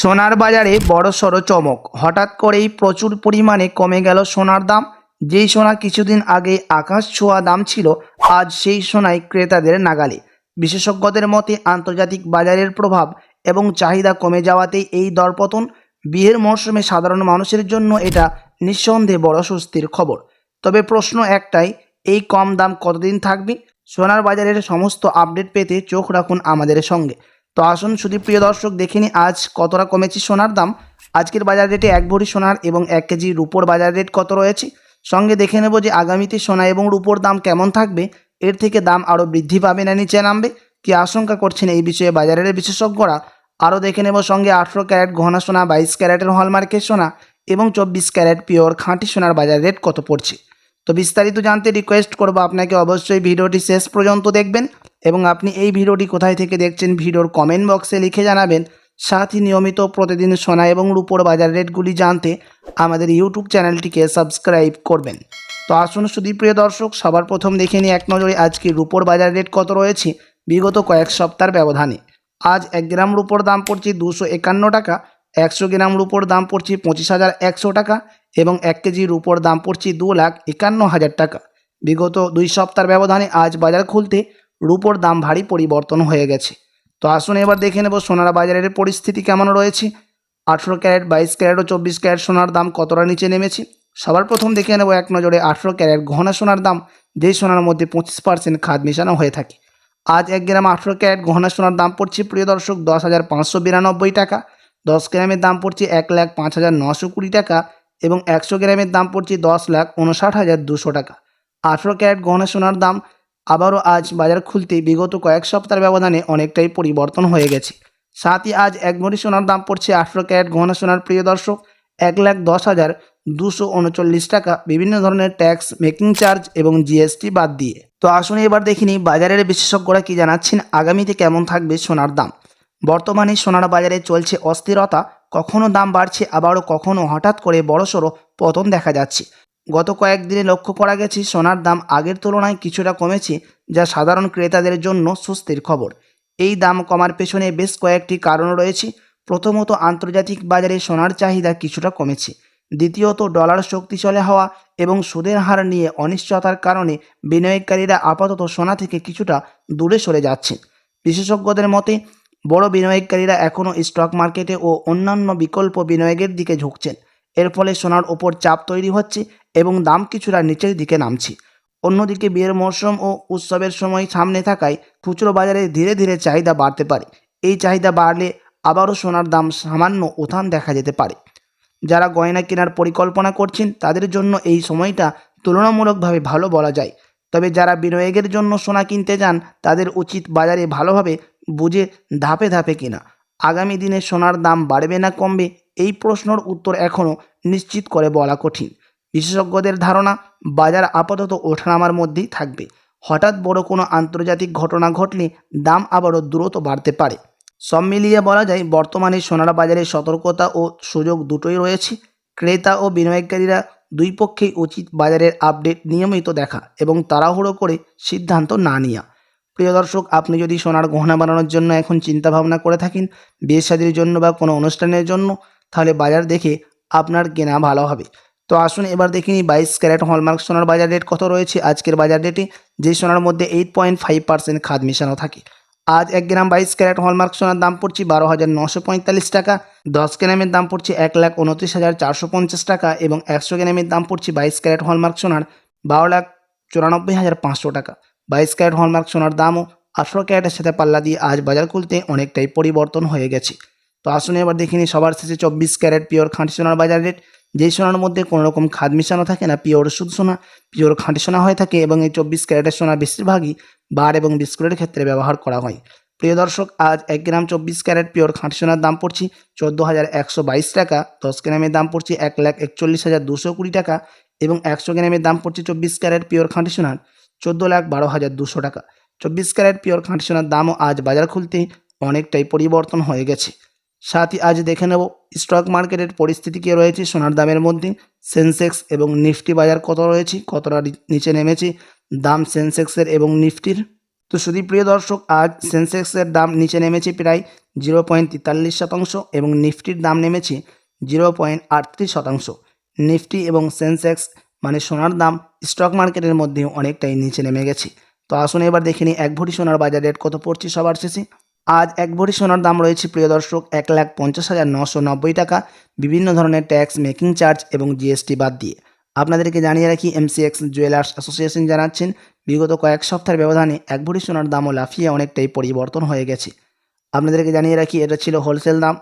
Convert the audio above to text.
সোনার বাজারে বড়সড় চমক। হঠাৎ করেই প্রচুর পরিমাণে কমে গেল সোনার দাম। যেই সোনা কিছুদিন আগে আকাশ ছোঁয়া দাম ছিল, আজ সেই সোনাই ক্রেতাদের নাগালে। বিশেষজ্ঞদের মতে আন্তর্জাতিক বাজারের প্রভাব এবং চাহিদা কমে যাওয়াতেই এই দরপতন। বিয়ের মরশুমে সাধারণ মানুষের জন্য এটা নিঃসন্দেহে বড় স্বস্তির খবর। তবে প্রশ্ন একটাই, এই কম দাম কতদিন থাকবে? সোনার বাজারের সমস্ত আপডেট পেতে চোখ রাখুন আমাদের সঙ্গে। তো আসুন সুধীপ্রিয় দর্শক, দেখে নিই আজ কতটা কমেছে সোনার দাম। আজকের বাজার রেটে 1 ভরি সোনার এবং 1 কেজি রূপোর বাজার রেট কত রয়েছে। সঙ্গে দেখে নেব যে আগামীতে সোনা এবং রূপোর দাম কেমন থাকবে। এর থেকে দাম আরও বৃদ্ধি পাবে না নিচে নামবে, কি আশঙ্কা করছেন এই বিষয়ে বাজারের বিশেষজ্ঞরা। আরও দেখে নেব সঙ্গে 18 ক্যারেট গহনা সোনা, 22 ক্যারেটের হলমার্কের সোনা এবং 24 ক্যারেট পিওর খাঁটি সোনার বাজার রেট কত পড়ছে। তো বিস্তারিত জানতে রিকোয়েস্ট করব আপনাকে অবশ্যই ভিডিওটি শেষ পর্যন্ত দেখবেন এবং আপনি এই ভিডিওটি কোথায় থেকে দেখছেন ভিডিওর কমেন্ট বক্সে লিখে জানাবেন। সাথে নিয়মিত প্রতিদিন সোনা এবং রূপোর বাজার রেটগুলি জানতে আমাদের ইউটিউব চ্যানেলটিকে সাবস্ক্রাইব করবেন। তো আসুন সুধীপ্রিয় দর্শক, সবার প্রথম দেখে নিই এক নজরে আজকে রূপোর বাজার রেট কত রয়েছে বিগত কয়েক সপ্তাহের ব্যবধানে। আজ 1 গ্রাম রূপোর দাম পড়ছে 251 টাকা, 100 গ্রাম রূপোর দাম পড়ছে 25,100 টাকা এবং 1 কেজি রূপোর দাম পড়ছে 2,51,000 টাকা। বিগত 2 সপ্তাহের ব্যবধানে আজ বাজার খুলতে রূপোর দাম ভারী পরিবর্তন হয়ে গেছে। তো আসুন এবার দেখে নেব সোনার বাজারের পরিস্থিতি কেমন রয়েছে। 18 ক্যারেট, 22 ক্যারেট ও 24 ক্যারেট সোনার দাম কতটা নিচে নেমেছে। সবার প্রথম দেখে নেব এক নজরে 18 ক্যারেট গহনা সোনার দাম, যেই সোনার মধ্যে 25% খাদ মেশানো হয়ে থাকে। আজ 1 গ্রাম 18 ক্যারেট গহনা সোনার দাম পড়ছে প্রিয় দর্শক 10,592 টাকা, 10 গ্রামের দাম পড়ছে 1,05,920 টাকা এবং 100 গ্রামের দাম পড়ছে 10,59,200 টাকা। 18 ক্যারেট গহনা সোনার দাম আবারও আজ বাজার খুলতে বিগত কয়েক সপ্তাহের ব্যবধানে অনেকটাই পরিবর্তন হয়ে গেছে। সাথে আজ 1 ভরি সোনার দাম পড়ছে 18 ক্যারেট গহনা সোনার প্রিয় দর্শক 1,10,239 টাকা, বিভিন্ন ধরনের ট্যাক্স, মেকিং চার্জ এবং জিএসটি বাদ দিয়ে। তো আসুন এবার দেখিনি বাজারের বিশেষজ্ঞরা কি জানাচ্ছেন আগামীতে কেমন থাকবে সোনার দাম। বর্তমানে সোনার বাজারে চলছে অস্থিরতা, কখনো দাম বাড়ছে আবারও কখনো হঠাৎ করে বড়সড় পতন দেখা যাচ্ছে। গত কয়েকদিনে লক্ষ্য করা গেছে সোনার দাম আগের তুলনায় কিছুটা কমেছে, যা সাধারণ ক্রেতাদের জন্য স্বস্তির খবর। এই দাম কমার পেছনে বেশ কয়েকটি কারণ রয়েছে। প্রথমত, আন্তর্জাতিক বাজারে সোনার চাহিদা কিছুটা কমেছে। দ্বিতীয়ত, ডলার শক্তিশালী হওয়া এবং সুদের হার নিয়ে অনিশ্চয়তার কারণে বিনিয়োগকারীরা আপাতত সোনা থেকে কিছুটা দূরে সরে যাচ্ছেন। বিশেষজ্ঞদের মতে বড় বিনিয়োগকারীরা এখনও স্টক মার্কেটে ও অন্যান্য বিকল্প বিনিয়োগের দিকে ঝুঁকছেন। এর ফলে সোনার ওপর চাপ তৈরি হচ্ছে এবং দাম কিছুটা নিচের দিকে নামছে। অন্যদিকে বিয়ের মরশুম ও উৎসবের সময় সামনে থাকায় খুচরো বাজারে ধীরে ধীরে চাহিদা বাড়তে পারে। এই চাহিদা বাড়লে আবারও সোনার দাম সামান্য উত্থান দেখা যেতে পারে। যারা গয়না কেনার পরিকল্পনা করছেন তাদের জন্য এই সময়টা তুলনামূলকভাবে ভালো বলা যায়। তবে যারা বিনিয়োগের জন্য সোনা কিনতে যান তাদের উচিত বাজারে ভালোভাবে বুঝে ধাপে ধাপে কেনা। আগামী দিনে সোনার দাম বাড়বে না কমবে, এই প্রশ্নের উত্তর এখনও নিশ্চিত করে বলা কঠিন। বিশেষজ্ঞদের ধারণা বাজার আপাতত ওঠানামার মধ্যেই থাকবে। হঠাৎ বড় কোনো আন্তর্জাতিক ঘটনা ঘটলে দাম আবারও দ্রুত বাড়তে পারে। সব মিলিয়ে বলা যায় বর্তমানে সোনার বাজারে সতর্কতা ও সুযোগ দুটোই রয়েছে। ক্রেতা ও বিনিয়োগকারীরা দুই পক্ষেই উচিত বাজারের আপডেট নিয়মিত দেখা এবং তাড়াহুড়ো করে সিদ্ধান্ত না নেওয়া। প্রিয় দর্শক, আপনি যদি সোনার গহনা বানানোর জন্য এখন চিন্তা ভাবনা করে থাকেন, বিয়ে শাদীর জন্য বা কোনো অনুষ্ঠানের জন্য, তাহলে বাজার দেখে আপনার কেনা ভালো হবে। তো আসুন এবার দেখিনি 22 ক্যারেট হলমার্ক সোনার বাজার রেট কত রয়েছে আজকের বাজার রেটে, যে সোনার মধ্যে 8.5% খাদ মেশানো থাকে। আজ 1 গ্রাম 22 ক্যারেট হলমার্ক সোনার দাম পড়ছে 12,945 টাকা, 10 গ্রামের দাম পড়ছে 1,29,450 টাকা এবং 100 গ্রামের দাম পড়ছে 22 ক্যারেট হলমার্ক সোনার 12,94,500 টাকা। 22 ক্যারেট হলমার্ক সোনার দামও 18 ক্যারেটের সাথে পাল্লা দিয়ে আজ বাজার খুলতে অনেকটাই পরিবর্তন হয়ে গেছে। তো আসুন এবার দেখিনি সবার শেষে 24 ক্যারেট পিওর খাঁটি সোনার বাজার রেট, যেই সোনার মধ্যে কোনো রকম খাদ মেশানো থাকে না, পিওর শুদ্ধ সোনা, পিওর খাঁটি সোনা হয়ে থাকে এবং এই 24 ক্যারেটের সোনা বেশিরভাগই বার এবং বিস্কুটের ক্ষেত্রে ব্যবহার করা হয়। প্রিয় দর্শক, আজ 1 গ্রাম 24 ক্যারেট পিওর খাঁটি সোনার দাম পড়ছে 14,122 টাকা, 10 গ্রামের দাম পড়ছে 1,41,220 টাকা এবং 100 গ্রামের দাম পড়ছে 24 ক্যারেট পিওর খাঁটি সোনার 14,12,200 টাকা। 24 ক্যারেট পিওর খাঁটি সোনার দামও আজ বাজার খুলতে অনেকটাই পরিবর্তন হয়ে গেছে। সাথে আজ দেখে নেব স্টক মার্কেটের পরিস্থিতি কী রয়েছে সোনার দামের মধ্যে। সেন্সেক্স এবং নিফটি বাজার কত রয়েছে, কতটা নিচে নেমেছে দাম সেন্সেক্সের এবং নিফটির। তো শুধু প্রিয় দর্শক, আজ সেন্সেক্সের দাম নিচে নেমেছে প্রায় 0.43% এবং নিফটির দাম নেমেছে 0.38%। নিফটি এবং সেন্সেক্স মানে সোনার দাম স্টক মার্কেটের মধ্যে অনেকটাই নিচে নেমে গেছে। তো আসুন এবার দেখে নিই 1 ভরি সোনার বাজার রেট কত পড়ছে সবার শেষে। আজ 1 ভরি সোনার দাম রয়েছে প্রিয় দর্শক 1,50,990 টাকা, বিভিন্ন ধরনের ট্যাক্স, মেকিং চার্জ এবং জিএসটি বাদ দিয়ে। আপনাদেরকে জানিয়ে রাখি, এমসিএক্স জুয়েলার্স অ্যাসোসিয়েশন জানাচ্ছেন বিগত কয়েক সপ্তাহের ব্যবধানে 1 ভরি সোনার দামও লাফিয়ে অনেকটাই পরিবর্তন হয়ে গেছে। আপনাদেরকে জানিয়ে রাখি, এটা ছিল হোলসেল দাম।